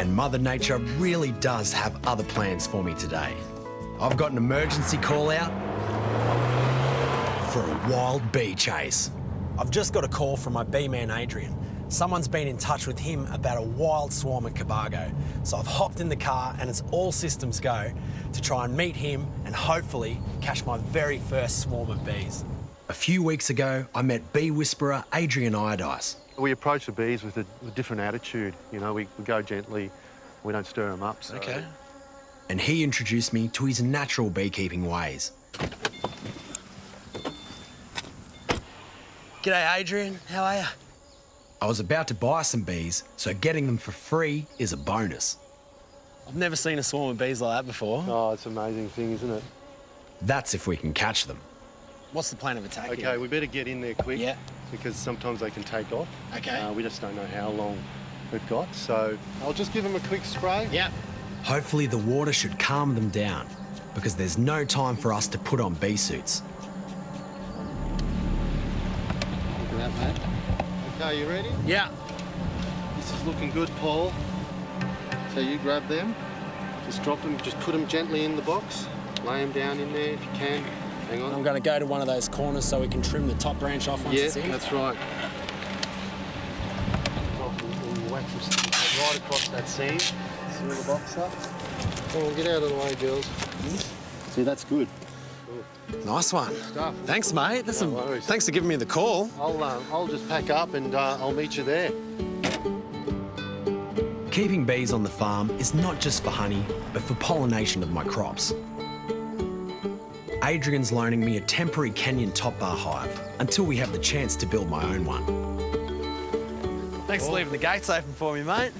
And Mother Nature really does have other plans for me today. I've got an emergency call out for a wild bee chase. I've just got a call from my bee man, Adrian. Someone's been in touch with him about a wild swarm at Cobargo. So I've hopped in the car and it's all systems go to try and meet him and hopefully catch my very first swarm of bees. A few weeks ago, I met bee whisperer Adrian Iodice. We approach the bees with a different attitude. You know, we go gently, we don't stir them up. So. Okay. And he introduced me to his natural beekeeping ways. G'day, Adrian. How are you? I was about to buy some bees, so getting them for free is a bonus. I've never seen a swarm of bees like that before. Oh, it's an amazing thing, isn't it? That's if we can catch them. What's the plan of attack Okay, here? we better get in there quick. Yeah. Because sometimes they can take off. Okay. We just don't know how long we've got, so I'll just give them a quick spray. Yeah. Hopefully the water should calm them down, because there's no time for us to put on bee suits. Look at that, mate. Okay, you ready? Yeah. This is looking good, Paul. So you grab them, just drop them, just put them gently in the box, lay them down in there if you can. Hang on. I'm going to go to one of those corners so we can trim the top branch off once it's in. Yeah, that's right. And wax them right across that seam. Seal the box up. Come on, get out of the way, girls. See, that's good. Nice one. Stuff. Thanks, mate. No worries. Thanks for giving me the call. I'll just pack up and I'll meet you there. Keeping bees on the farm is not just for honey, but for pollination of my crops. Adrian's loaning me a temporary Kenyan top bar hive until we have the chance to build my own one. Thanks for leaving the gates open for me, mate.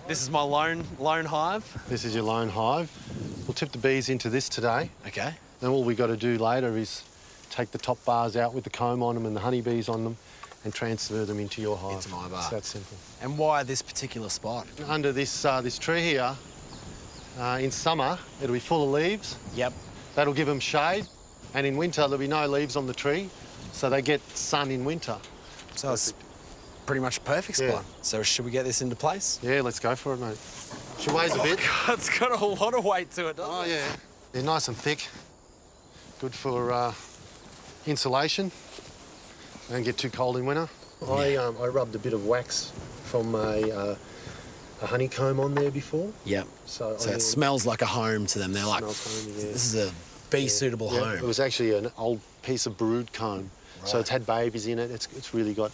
This is my lone hive. This is your lone hive. We'll tip the bees into this today. Okay. Then all we've got to do later is take the top bars out with the comb on them and the honeybees on them and transfer them into your hive. Into my bar. It's that simple. And why this particular spot? Under this tree here, in summer, it'll be full of leaves. Yep. That'll give them shade. And in winter, there'll be no leaves on the tree, so they get sun in winter. So it's pretty much a perfect spot. Yeah. So should we get this into place? Yeah, let's go for it, mate. She weighs a bit. God, it's got a lot of weight to it, doesn't it? Yeah. They're nice and thick. Good for insulation. Don't get too cold in winter. I rubbed a bit of wax from a honeycomb on there before. Yep. So it smells like a home to them. They're like, smells homey, yeah. this is a bee-suitable home. It was actually an old piece of brood comb. Right. So it's had babies in it. It's really got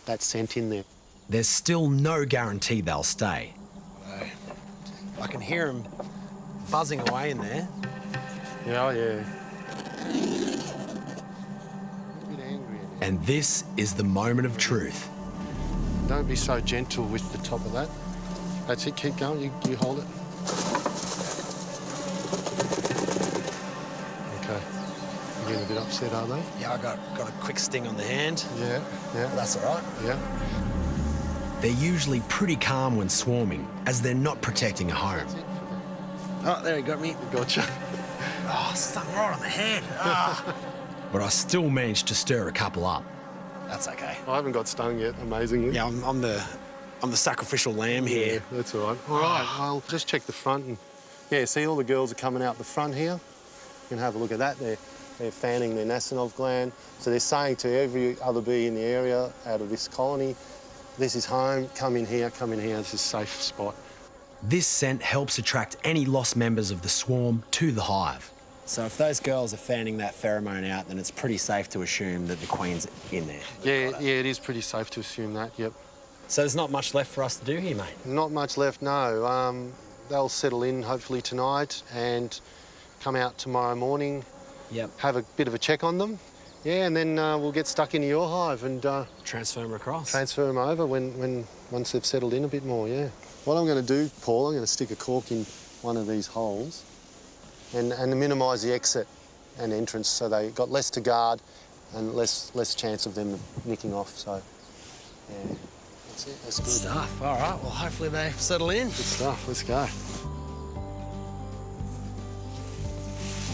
that scent in there. There's still no guarantee they'll stay. I can hear them buzzing away in there. Yeah, oh yeah. A bit angry. And this is the moment of truth. Don't be so gentle with the top of that. That's it, keep going, you hold it. Okay. You're getting a bit upset, are they? Yeah, I got a quick sting on the hand. Yeah, yeah. That's all right. Yeah. They're usually pretty calm when swarming, as they're not protecting a home. Oh, there he got me. Gotcha. Oh, stung right on the head. Ah. But I still managed to stir a couple up. That's okay. I haven't got stung yet, amazingly. Yeah, I'm the sacrificial lamb here. Yeah, that's all right. All right, I'll just check the front and... Yeah, see all the girls are coming out the front here. You can have a look at that. They're fanning their Nasonov gland. So they're saying to every other bee in the area out of this colony, this is home, come in here, this is a safe spot. This scent helps attract any lost members of the swarm to the hive. So if those girls are fanning that pheromone out, then it's pretty safe to assume that the queen's in there. Yeah, it is pretty safe to assume that, yep. So there's not much left for us to do here, mate? Not much left, no. They'll settle in hopefully tonight and come out tomorrow morning. Yep. Have a bit of a check on them. Yeah, and then we'll get stuck into your hive and... transfer them across. Transfer them over once they've settled in a bit more, yeah. What I'm going to do, Paul, I'm going to stick a cork in one of these holes and minimise the exit and entrance so they got less to guard and less chance of them nicking off, so, yeah. That's it, that's good. Good stuff. All right, well, hopefully they settle in. Good stuff, let's go.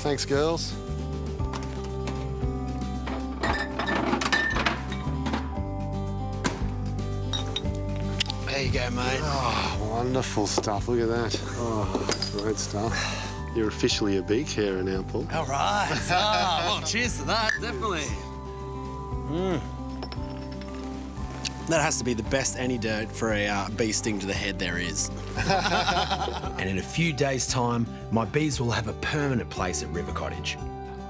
Thanks, girls. There you go, mate. Oh, wonderful stuff. Look at that. Oh, great stuff. You're officially a bee carer now, Paul. All right. Well, cheers to that, definitely. That has to be the best antidote for a bee sting to the head there is. And in a few days' time, my bees will have a permanent place at River Cottage.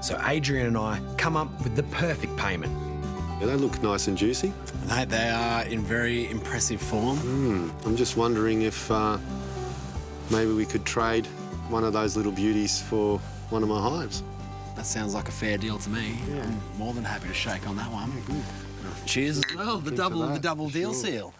So Adrian and I come up with the perfect payment. Yeah, they look nice and juicy. Mate, they are in very impressive form. I'm just wondering if maybe we could trade one of those little beauties for one of my hives. That sounds like a fair deal to me. Yeah. I'm more than happy to shake on that one. Good. Cheers as well, the Thanks for that. double deal Sure. seal.